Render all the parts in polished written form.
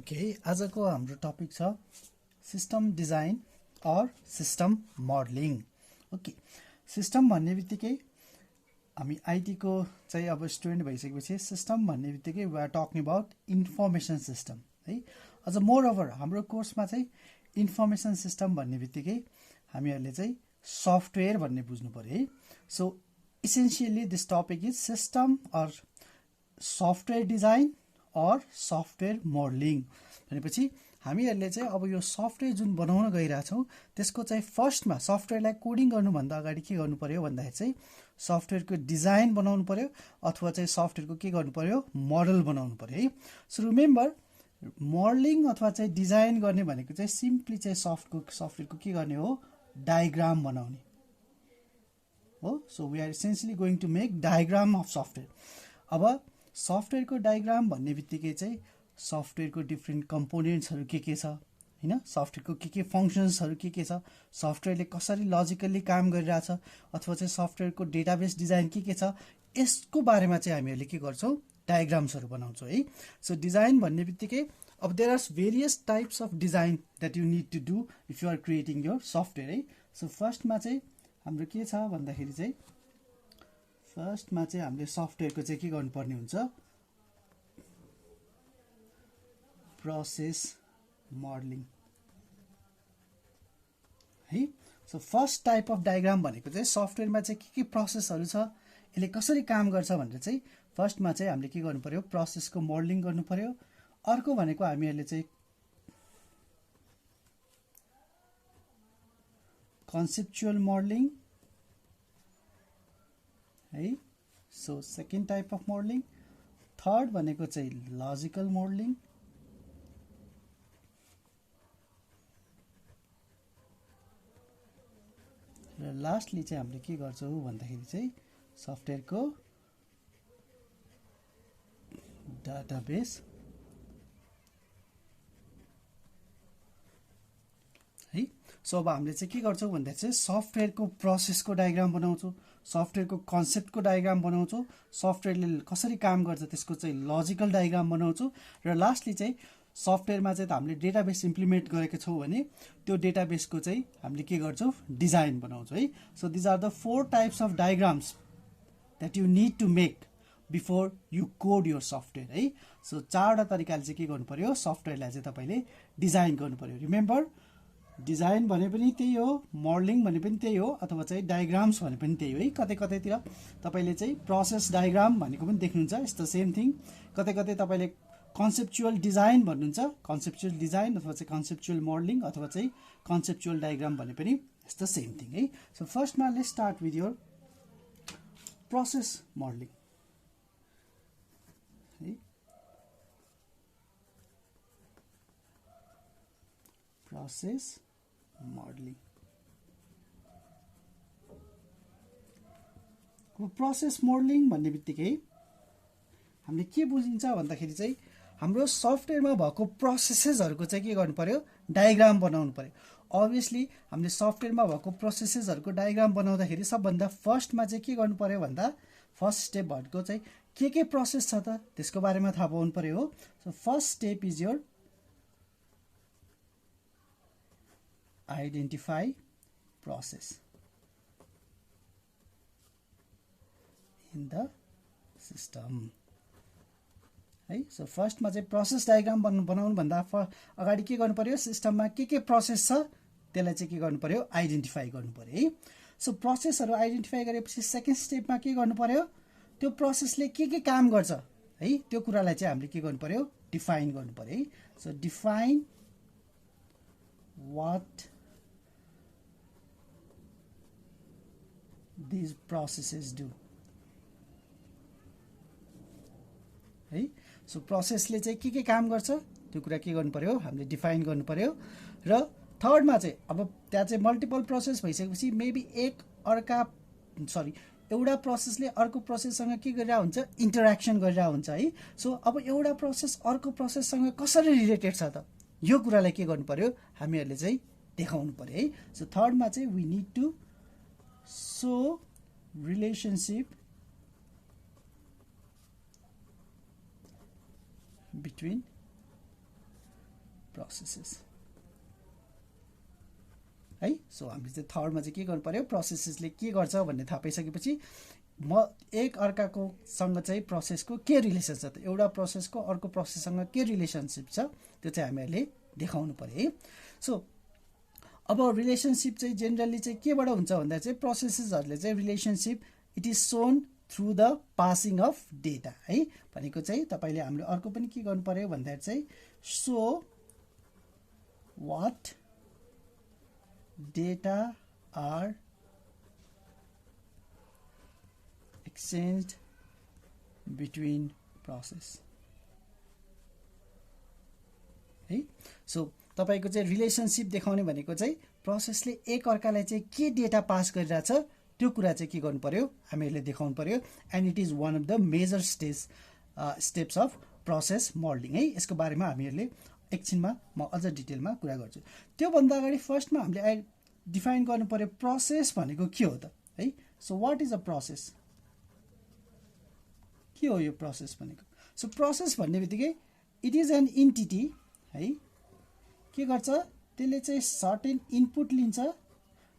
Okay, आजको हाम्रो topic छ system design or system modelling. Okay, system भन्ने बित्तिकै हामी आइटीको चाहिँ अब स्टुडेन्ट भइसकेपछि सिस्टम भन्ने बित्तिकै we are talking about information system है। अझ मोर ओभर हाम्रो कोर्समा चाहिँ इन्फर्मेसन सिस्टम भन्ने बित्तिकै हामीहरूले चाहिँ सफ्टवेयर भन्ने बुझ्नु पर्यो है। So essentially this topic is system or software design or software modelling भनेपछि हामीहरूले चाहिँ अब यो सफ्टवेयर जुन बनाउन गइरहेछौँ त्यसको चाहिँ फर्स्टमा सफ्टवेयरलाई कोडिङ गर्नुभन्दा अगाडि के गर्नु पर्यो भन्दाखेरि चाहिँ सफ्टवेयरको डिजाइन बनाउनु पर्यो अथवा चाहिँ सफ्टवेयरको के गर्नु पर्यो मोडल बनाउनु पर्यो है। सो रिमेम्बर मोडलिङ अथवा चाहिँ डिजाइन गर्ने भनेको चाहिँ सिम्पली चाहिँ सफ्टवेयरको के गर्ने हो डायग्राम बनाउने हो। So we are essentially going to make diagram of software. अब सफ्टवेयरको डायग्राम भन्ने बित्तिकै चाहिँ सफ्टवेयरको डिफ्रेन्ट कम्पोनेन्ट्सहरू के छ हैन, सफ्टवेयरको के फङ्सन्सहरू के छ, सफ्टवेयरले कसरी लजिकल्ली काम गरिरहेछ अथवा चाहिँ सफ्टवेयरको डेटाबेस डिजाइन के छ, यसको बारेमा चाहिँ हामीहरूले के गर्छौँ डायग्राम्सहरू बनाउँछौँ है। सो डिजाइन भन्ने बित्तिकै अब there are various types of design that you need to do if you are creating your software है। सो फर्स्टमा चाहिँ हाम्रो के छ भन्दाखेरि चाहिँ फर्स्टमा चाहिँ हामीले सफ्टवेयरको चाहिँ के गर्नुपर्ने हुन्छ प्रोसेस मोडलिङ है। So first type of diagram भनेको चाहिँ सफ्टवेयरमा चाहिँ के प्रोसेसहरू छ, यसले कसरी काम गर्छ भनेर चाहिँ फर्स्टमा चाहिँ हामीले के गर्नु पर्यो प्रोसेसको मोडलिङ गर्नु पर्यो। अर्को भनेको हामीहरूले चाहिँ कन्सेप्चुअल मोडलिङ है। So second type of modelling. Third भनेको चाहिँ लजिकल मोडलिङ र लास्टली चाहिँ हामीले के गर्छौँ भन्दाखेरि चाहिँ सफ्टवेयरको डाटाबेस है। सो अब हामीले चाहिँ के गर्छौँ भन्दाखेरि चाहिँ सफ्टवेयरको प्रोसेसको डायग्राम बनाउँछौँ, सफ्टवेयरको कन्सेप्टको डायग्राम बनाउँछौँ, सफ्टवेयरले कसरी काम गर्छ त्यसको चाहिँ लजिकल डायग्राम बनाउँछौँ र लास्टली चाहिँ सफ्टवेयरमा चाहिँ हामीले डेटाबेस इम्प्लिमेन्ट गरेको छौँ भने त्यो डेटाबेसको चाहिँ हामीले के गर्छौँ डिजाइन बनाउँछौँ है। So these are the 4 types of diagrams that you need to make before you code your software है। सो 4वटा तरिकाले चाहिँ के गर्नु पर्यो सफ्टवेयरलाई चाहिँ तपाईँले डिजाइन गर्नु पर्यो। रिमेम्बर डिजाइन भने पनि त्यही हो, मोडलिङ भने पनि त्यही हो, अथवा चाहिँ डायग्राम्स भने पनि त्यही हो है। कतै कतैतिर तपाईँले चाहिँ प्रोसेस डायग्राम भनेको पनि देख्नुहुन्छ, इट्स द सेम थिङ। कतै कतै तपाईँले कन्सेप्चुअल डिजाइन भन्नुहुन्छ, कन्सेप्चुअल डिजाइन अथवा चाहिँ कन्सेप्चुअल मोडलिङ अथवा चाहिँ कन्सेप्चुअल डायग्राम भने पनि इट्स द सेम थिङ है। सो फर्स्टमा let's start with your process modelling है। प्रोसेस मोडलिङ प्रोसेस मोडलिङ भन्ने बित्तिकै हामीले के बुझिन्छ भन्दाखेरि चाहिँ हाम्रो सफ्टवेयरमा भएको प्रोसेसेसहरूको चाहिँ के गर्नु पर्यो डायग्राम बनाउनु पर्यो। अभियसली हामीले सफ्टवेयरमा भएको प्रोसेसेसहरूको डायग्राम बनाउँदाखेरि सबभन्दा फर्स्टमा चाहिँ के गर्नु पर्यो भन्दा फर्स्ट स्टेप भनेको चाहिँ के प्रोसेस छ त त्यसको बारेमा थाहा पाउनु पर्यो हो। So first step is your identify process in the system है। सो फर्स्टमा चाहिँ प्रोसेस डायग्राम बनाउनु भन्दा अगाडि के गर्नु पर्यो सिस्टममा के प्रोसेस छ त्यसलाई चाहिँ के गर्नु पर्यो आइडेन्टिफाई गर्नु पर्यो है। सो प्रोसेसहरू आइडेन्टिफाई गरेपछि सेकेन्ड स्टेपमा के गर्नु पर्यो त्यो प्रोसेसले के काम गर्छ है त्यो कुरालाई चाहिँ हामीले के गर्नु पर्यो डिफाइन गर्नु पर्यो है। So define what these processes do है। सो प्रोसेसले चाहिँ के काम गर्छ त्यो कुरा के गर्नु पर्यो हामीले डिफाइन गर्नु पर्यो। र थर्डमा चाहिँ अब त्यहाँ चाहिँ मल्टिपल प्रोसेस भइसकेपछि मेबी एउटा प्रोसेसले अर्को प्रोसेससँग के गरिरहेको हुन्छ इन्टरेक्सन गरिरहेको हुन्छ है। सो अब एउटा प्रोसेस अर्को प्रोसेससँग कसरी रिलेटेड छ त यो कुरालाई के गर्नु पर्यो हामीहरूले चाहिँ देखाउनु पर्यो है। सो थर्डमा चाहिँ we need to show relationship between processes है। सो हामीले चाहिँ थर्डमा चाहिँ के गर्नु पर्यो, प्रोसेसेसले के गर्छ भन्ने थाहा पाइसकेपछि म एक अर्काको सँग चाहिँ प्रोसेसको के रिलेसन छ त, एउटा प्रोसेसको अर्को प्रोसेससँग के रिलेसनशिप छ त्यो चाहिँ हामीहरूले देखाउनु पर्यो है। सो अब रिलेसनशिप चाहिँ जेनरली चाहिँ केबाट हुन्छ भन्दा चाहिँ प्रोसेसेसहरूले चाहिँ relationship it is shown through the passing of data है। भनेको चाहिँ तपाईँले हामीले अर्को पनि के गर्नु पर्यो भन्दा चाहिँ so what data are exchanged between process है। सो तपाईको चाहिँ रिलेसनशिप देखाउने भनेको चाहिँ प्रोसेसले एक अर्कालाई चाहिँ के डेटा पास गरिरहेछ त्यो कुरा चाहिँ के गर्नु पर्यो, हामीहरूले देखाउनु पर्यो। And it is one of the major steps of process modelling है। यसको बारेमा हामीहरूले एकछिनमा म अझ डिटेलमा कुरा गर्छु। त्योभन्दा अगाडि फर्स्टमा हामीले डिफाइन गर्नु पर्यो प्रोसेस भनेको के हो त है। So what is a process, के हो यो प्रोसेस भनेको। सो प्रोसेस भन्ने बित्तिकै इट इज एन इन्टिटी है। के गर्छ त्यसले चाहिँ सर्टेन इनपुट लिन्छ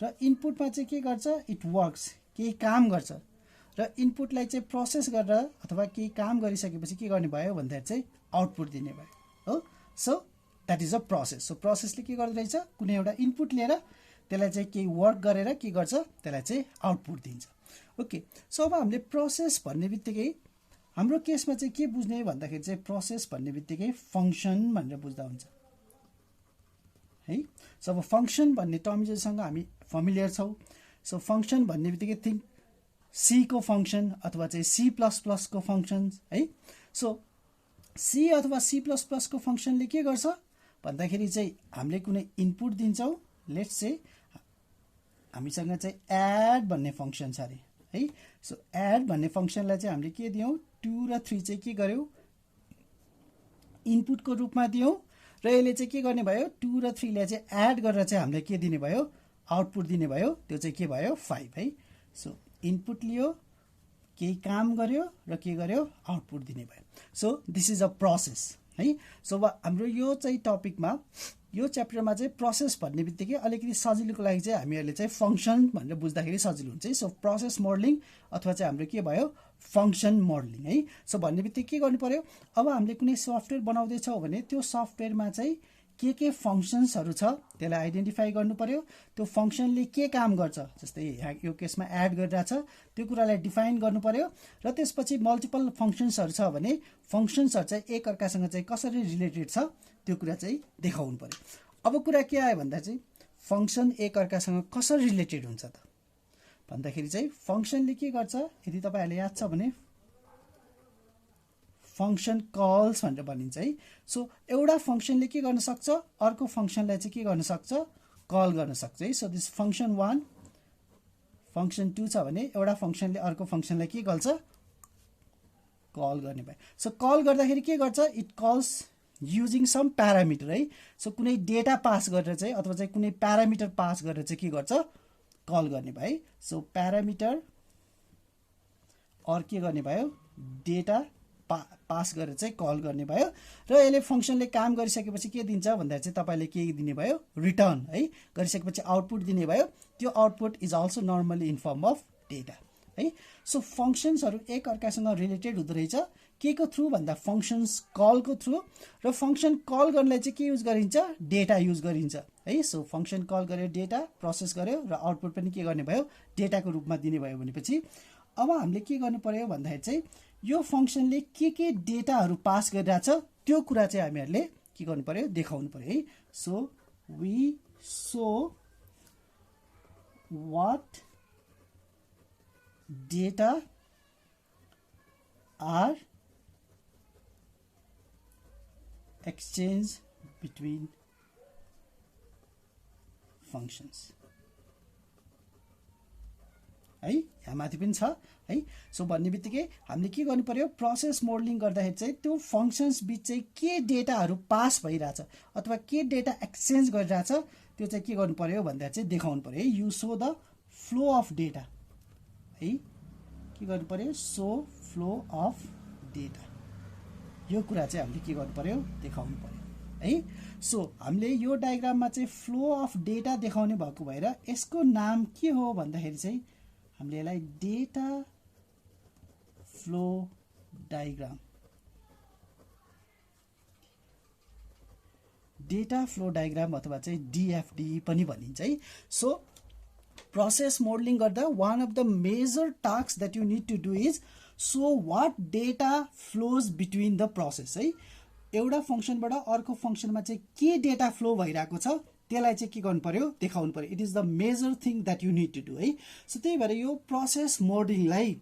र इनपुटमा चाहिँ के गर्छ, इट वर्क्स, केही काम गर्छ र इनपुटलाई चाहिँ प्रोसेस गरेर अथवा केही काम गरिसकेपछि के गर्ने भयो भन्दा चाहिँ आउटपुट दिने भयो हो। So that is a process. So प्रोसेसले के गर्दो रहेछ, कुनै एउटा इनपुट लिएर त्यसलाई चाहिँ केही वर्क गरेर के गर्छ, त्यसलाई चाहिँ आउटपुट दिन्छ। ओके, सो अब हामीले प्रोसेस भन्ने बित्तिकै हाम्रो केसमा चाहिँ के बुझ्ने भन्दाखेरि चाहिँ प्रोसेस भन्ने बित्तिकै फङ्सन भनेर बुझ्दा हुन्छ है। सो अब फङ्सन भन्ने टर्मिनोलोजीसँग हामी फेमिलियर छौँ। सो फङ्सन भन्ने बित्तिकै थिङ्क सी को फङ्सन अथवा चाहिँ C++ को फङ्सन है। सो सी अथवा C++ को फङ्सनले के गर्छ भन्दाखेरि चाहिँ हामीले कुनै इनपुट दिन्छौँ, लेट्स से हामीसँग चाहिँ एड भन्ने फङ्सन छ अरे है। सो एड भन्ने फङ्सनलाई चाहिँ हामीले के दियौँ, 2 र 3 चाहिँ के गर्यौँ, इनपुटको रूपमा दियौँ र यसले चाहिँ के गर्ने भयो, 2 र 3 लाई चाहिँ एड गरेर चाहिँ हामीले के दिने भयो, आउटपुट दिने भयो। त्यो चाहिँ के भयो, 5 है। सो इनपुट लियो, केही काम गर्यो र के गर्यो, आउटपुट दिने भयो। So this is a process है। सो हाम्रो यो चाहिँ टपिकमा यो च्याप्टरमा चाहिँ प्रोसेस भन्ने बित्तिकै अलिकति सजिलोको लागि चाहिँ हामीहरूले चाहिँ फङ्सन भनेर बुझ्दाखेरि सजिलो हुन्छ है। सो प्रोसेस मोडलिङ अथवा चाहिँ हाम्रो के भयो, फङ्सन मोडलिङ है। सो भन्ने बित्तिकै के गर्नु पर्यो, अब हामीले कुनै सफ्टवेयर बनाउँदैछौँ भने त्यो सफ्टवेयरमा चाहिँ के फङ्सन्सहरू छ त्यसलाई आइडेन्टिफाई गर्नु पर्यो। त्यो फङ्सनले के काम गर्छ, जस्तै यो केसमा एड गरिरहेछ त्यो कुरालाई डिफाइन गर्नु पर्यो र त्यसपछि मल्टिपल फङ्सन्सहरू छ भने फङ्सन्सहरू चाहिँ एक अर्कासँग चाहिँ कसरी रिलेटेड छ त्यो कुरा चाहिँ देखाउनु पर्यो। अब कुरा के आयो भन्दा चाहिँ फङ्सन एक अर्कासँग कसरी रिलेटेड हुन्छ त भन्दाखेरि चाहिँ फङ्सनले के गर्छ, यदि तपाईँहरूले याद छ भने फङ्सन कल्स भनेर भनिन्छ है। सो एउटा फङ्सनले के गर्न सक्छ, अर्को फङ्सनलाई चाहिँ के गर्न सक्छ, कल गर्न सक्छ है। सो दिस फङ्सन 1 फङ्सन 2 छ भने एउटा फङ्सनले अर्को फङ्सनलाई के गर्छ, कल गर्ने भयो। सो कल गर्दाखेरि के गर्छ, it calls using some parameter है। सो कुनै डेटा पास गरेर चाहिँ अथवा चाहिँ कुनै प्यारामिटर पास गरेर चाहिँ के गर्छ, कल गर्ने भयो है। सो प्यारामिटर के गर्ने भयो, डेटा पास गरेर चाहिँ कल गर्ने भयो र यसले फङ्सनले काम गरिसकेपछि के दिन्छ भन्दा चाहिँ तपाईँले के दिने भयो, रिटर्न है। गरिसकेपछि आउटपुट दिने भयो। त्यो output is also normally in form of data है। सो फङ्सन्सहरू एक अर्कासँग रिलेटेड हुँदो रहेछ के को थ्रु भन्दा फङ्सन्स कलको थ्रु र फङ्सन कल गर्नलाई चाहिँ के युज गरिन्छ, डेटा युज गरिन्छ है। सो फङ्सन कल गर्यो, डेटा प्रोसेस गर्यो र आउटपुट पनि के गर्ने भयो, डेटाको रूपमा दिने भयो भनेपछि अब हामीले के गर्नु पर्यो भन्दाखेरि चाहिँ यो फङ्सनले के डेटाहरू पास गरिरहेछ त्यो कुरा चाहिँ हामीहरूले के गर्नु पर्यो, देखाउनु पर्यो है। So we show what data are exchange between functions है। यहाँ माथि पनि छ है। सो भन्ने बित्तिकै हामीले के गर्नु पर्यो, प्रोसेस मोडलिङ गर्दाखेरि चाहिँ त्यो फङ्सन्स बिच चाहिँ के डेटाहरू पास भइरहेछ अथवा के डेटा एक्सचेन्ज गरिरहेछ त्यो चाहिँ के गर्नु पर्यो भन्दा चाहिँ देखाउनु पर्यो है। You so the flow of data है। के गर्नु पर्यो, सो फ्लो अफ डेटा, यो कुरा चाहिँ हामीले के गर्नु पर्यो, देखाउनु पर्यो है। सो हामीले यो डायग्राममा चाहिँ फ्लो अफ डेटा देखाउने भएको भएर यसको नाम के हो भन्दाखेरि चाहिँ हामीले यसलाई data flow diagram, data flow diagram अथवा चाहिँ DFD पनि भनिन्छ है। सो प्रोसेस मोडलिङ गर्दा one of the major task that you need to do is so what data flows between the process है। एउटा फंक्शनबाट अर्को फंक्शनमा चाहिँ के डेटा फ्लो भइरहेको छ त्यसलाई चाहिँ के गर्नु पर्यो, देखाउनु पर्यो। It is the major thing that you need to do है। सो त्यही भएर यो प्रोसेस मोडलिङलाई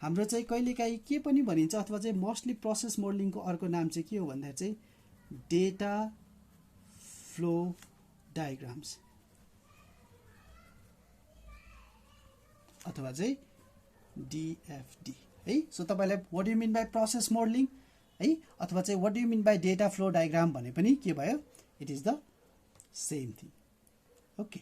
हाम्रो चाहिँ कहिलेकाहीँ के पनि भनिन्छ अथवा चाहिँ मोस्टली प्रोसेस मोडलिङको अर्को नाम चाहिँ के हो भन्दा चाहिँ डेटा फ्लो डायग्राम्स अथवा चाहिँ DFD है। सो तपाईलाई what do you mean by process modelling है अथवा चाहिँ what do you mean by data flow diagram भने पनि के भयो, it is the same thing. Okay.